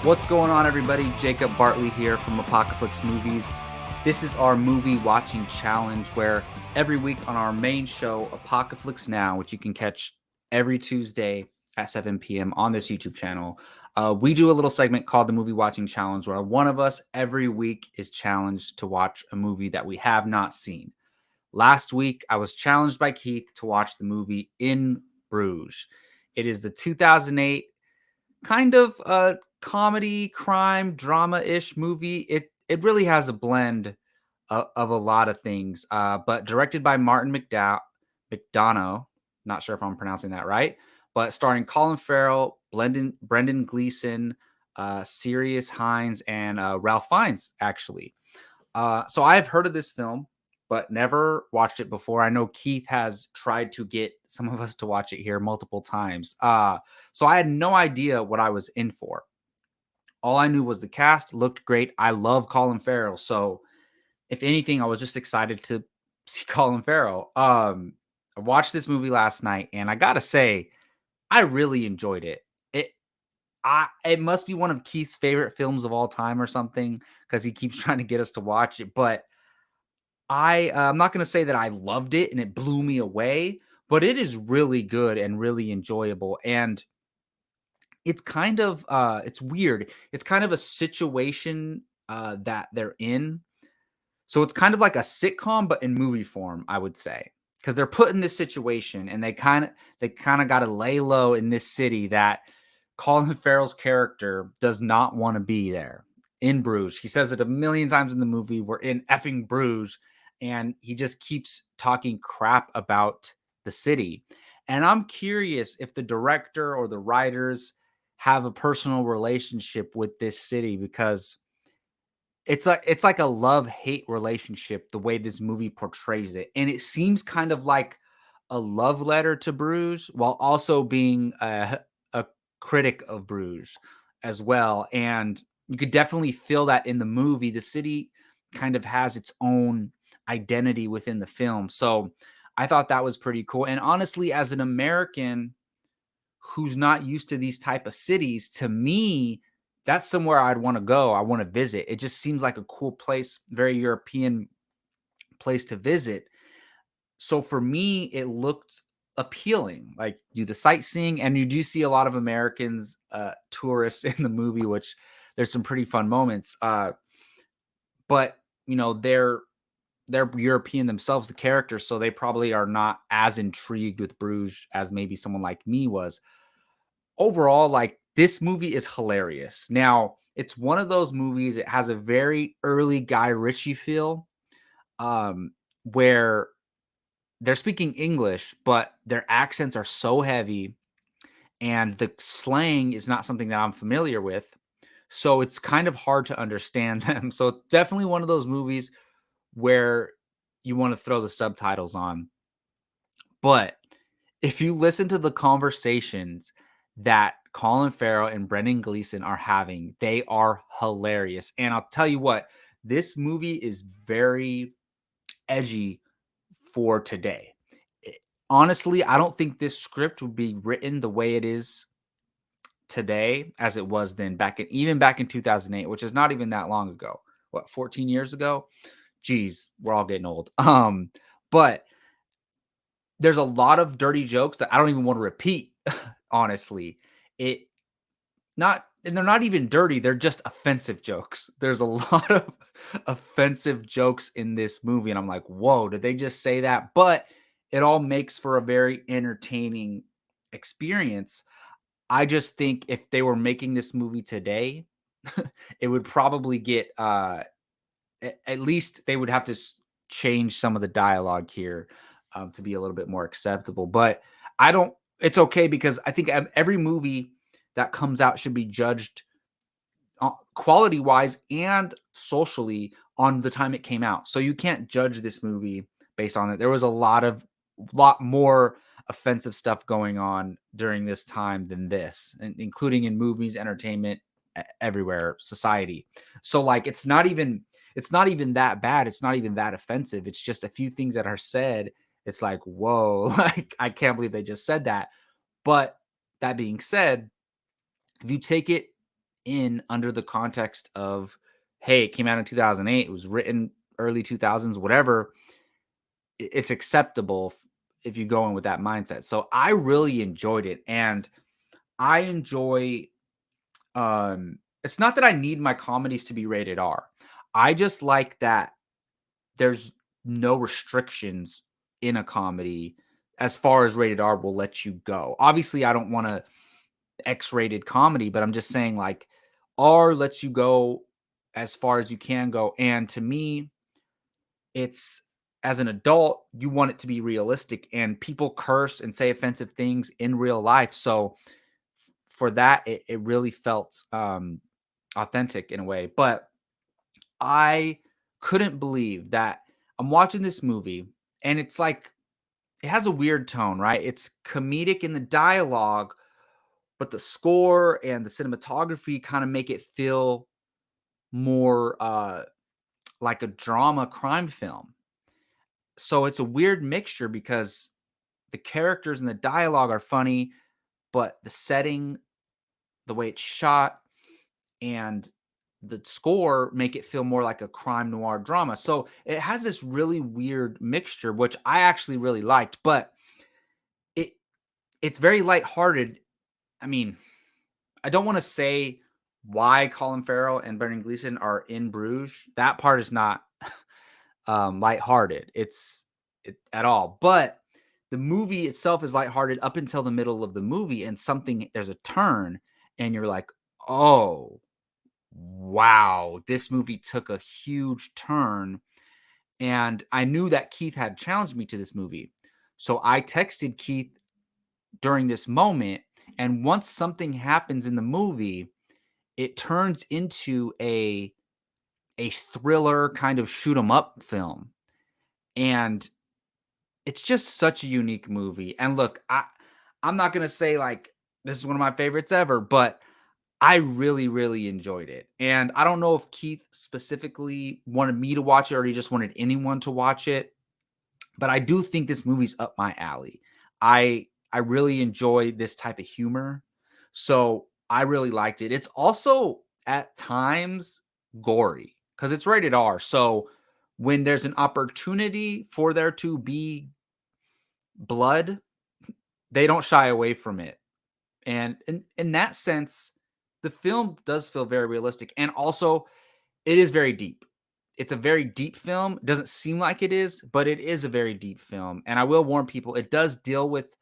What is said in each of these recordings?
What's going on, everybody? Jacob Bartley here from Apocalypse Movies. This is our movie watching challenge where every week on our main show, Apocalypse Now, which you can catch every Tuesday at 7 p.m. on this YouTube channel, we do a little segment called the Movie Watching Challenge where one of us every week is challenged to watch a movie that we have not seen. Last week, I was challenged by Keith to watch the movie In Bruges. It is the 2008 kind of comedy, crime, drama-ish movie. It really has a blend of a lot of things, but directed by Martin McDonough. Not sure if I'm pronouncing that right, but starring Colin Farrell, Brendan Gleeson, Sirius Hines, and Ralph Fiennes, actually. So I have heard of this film, but never watched it before. I know Keith has tried to get some of us to watch it here multiple times. So I had no idea what I was in for. All I knew was the cast looked great. I love Colin Farrell. So if anything, I was just excited to see Colin Farrell. I watched this movie last night, and I gotta say, I really enjoyed it. It must be one of Keith's favorite films of all time or something, because he keeps trying to get us to watch it. But I'm not gonna say that I loved it and it blew me away, but it is really good and really enjoyable. And it's kind of it's weird. It's kind of a situation that they're in. So it's kind of like a sitcom, but in movie form, I would say, because they're put in this situation and they kind of got to lay low in this city that Colin Farrell's character does not want to be there in Bruges. He says it a million times in the movie. We're in effing Bruges, and he just keeps talking crap about the city. And I'm curious if the director or the writers have a personal relationship with this city, because it's like a love-hate relationship the way this movie portrays it. And it seems kind of like a love letter to Bruges while also being a critic of Bruges as well. And you could definitely feel that in the movie. The city kind of has its own identity within the film. So I thought that was pretty cool. And honestly, as an American who's not used to these type of cities, to me, that's somewhere I'd want to go. I want to visit. It just seems like a cool place, very European place to visit. So for me, it looked appealing. Like, do the sightseeing, and you do see a lot of Americans, tourists in the movie, which there's some pretty fun moments. But they're European themselves, the characters, so they probably are not as intrigued with Bruges as maybe someone like me was. Overall, like, this movie is hilarious. Now, it's one of those movies, it has a very early Guy Ritchie feel, where they're speaking English, but their accents are so heavy and the slang is not something that I'm familiar with. So it's kind of hard to understand them. So it's definitely one of those movies where you want to throw the subtitles on. But if you listen to the conversations that Colin Farrell and Brendan Gleeson are having, they are hilarious. And I'll tell you what, this movie is very edgy for today. Honestly, I don't think this script would be written the way it is today as it was then, back in 2008, which is not even that long ago. What, 14 years ago? Geez, we're all getting old. But there's a lot of dirty jokes that I don't even want to repeat, honestly. It not and they're not even dirty, they're just offensive jokes. There's a lot of offensive jokes in this movie, and I'm like, "Whoa, did they just say that?" But it all makes for a very entertaining experience. I just think if they were making this movie today, it would probably get at least they would have to change some of the dialogue here, to be a little bit more acceptable. But I don't. It's okay, because I think every movie that comes out should be judged quality wise and socially on the time it came out. So you can't judge this movie based on it. There was a lot more offensive stuff going on during this time than this, including in movies, entertainment, everywhere, society. So like it's not even that bad. It's not even that offensive. It's just a few things that are said. It's like, whoa, like I can't believe they just said that. But that being said, if you take it in under the context of, hey, it came out in 2008, it was written early 2000s, whatever, it's acceptable if you go in with that mindset. So I really enjoyed it, and I enjoy it's not that I need my comedies to be rated R. I just like that there's no restrictions in a comedy as far as rated R will let you go. Obviously, I don't want a X-rated comedy, but I'm just saying like R lets you go as far as you can go. And to me, it's as an adult, you want it to be realistic, and people curse and say offensive things in real life. So for that, it really felt authentic in a way. But I couldn't believe that I'm watching this movie and it's like it has a weird tone, right? It's comedic in the dialogue, but the score and the cinematography kind of make it feel more like a drama crime film. So it's a weird mixture because the characters and the dialogue are funny, but the setting, the way it's shot, and the score make it feel more like a crime noir drama. So it has this really weird mixture, which I actually really liked, but it it's very lighthearted. I mean, I don't want to say why Colin Farrell and Brendan Gleeson are in Bruges. That part is not lighthearted. At all. But the movie itself is lighthearted up until the middle of the movie, and there's a turn, and you're like, oh, wow, this movie took a huge turn. And I knew that Keith had challenged me to this movie. So I texted Keith during this moment. And once something happens in the movie, it turns into a thriller kind of shoot 'em up film. And it's just such a unique movie. And look, I'm not gonna say like this is one of my favorites ever, but I really, really enjoyed it. And I don't know if Keith specifically wanted me to watch it or he just wanted anyone to watch it, but I do think this movie's up my alley. I really enjoy this type of humor. So I really liked it. It's also at times gory because it's rated R. So when there's an opportunity for there to be blood, they don't shy away from it. And in that sense, the film does feel very realistic. And also, it is very deep. It's a very deep film. It doesn't seem like it is, but it is a very deep film. And I will warn people, it does deal with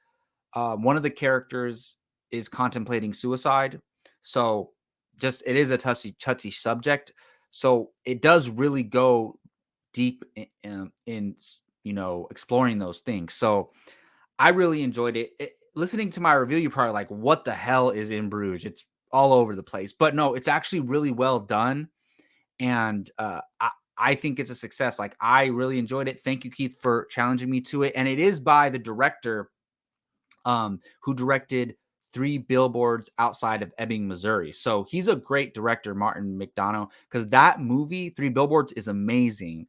one of the characters is contemplating suicide. So just it is a touchy subject. So it does really go deep in exploring those things. So I really enjoyed it. Listening to my review, you're probably like, what the hell is in Bruges? It's all over the place. But no, it's actually really well done. And I think it's a success. Like, I really enjoyed it. Thank you, Keith, for challenging me to it. And it is by the director who directed Three Billboards Outside of Ebbing, Missouri. So he's a great director, Martin McDonough, because that movie, Three Billboards, is amazing.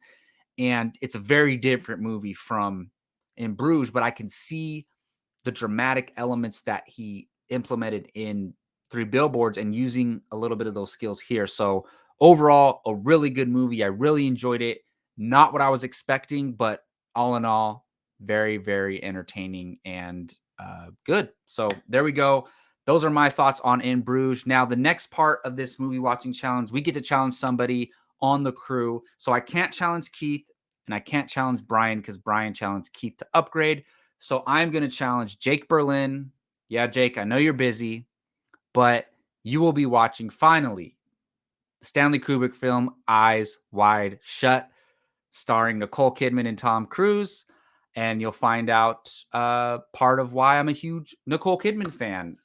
And it's a very different movie from In Bruges, but I can see the dramatic elements that he implemented in Three Billboards and using a little bit of those skills here. So overall, a really good movie. I really enjoyed it. Not what I was expecting, but all in all, very, very entertaining and good. So there we go. Those are my thoughts on In Bruges. Now, the next part of this movie watching challenge, we get to challenge somebody on the crew. So I can't challenge Keith and I can't challenge Brian because Brian challenged Keith to upgrade. So I'm going to challenge Jake Berlin. Yeah, Jake, I know you're busy, but you will be watching finally the Stanley Kubrick film Eyes Wide Shut, starring Nicole Kidman and Tom Cruise. And you'll find out part of why I'm a huge Nicole Kidman fan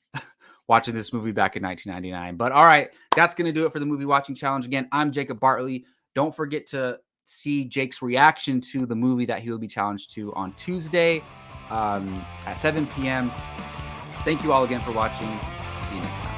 watching this movie back in 1999. But all right, that's going to do it for the movie watching challenge. Again, I'm Jacob Bartley. Don't forget to see Jake's reaction to the movie that he will be challenged to on Tuesday at 7 p.m. Thank you all again for watching. See you next time.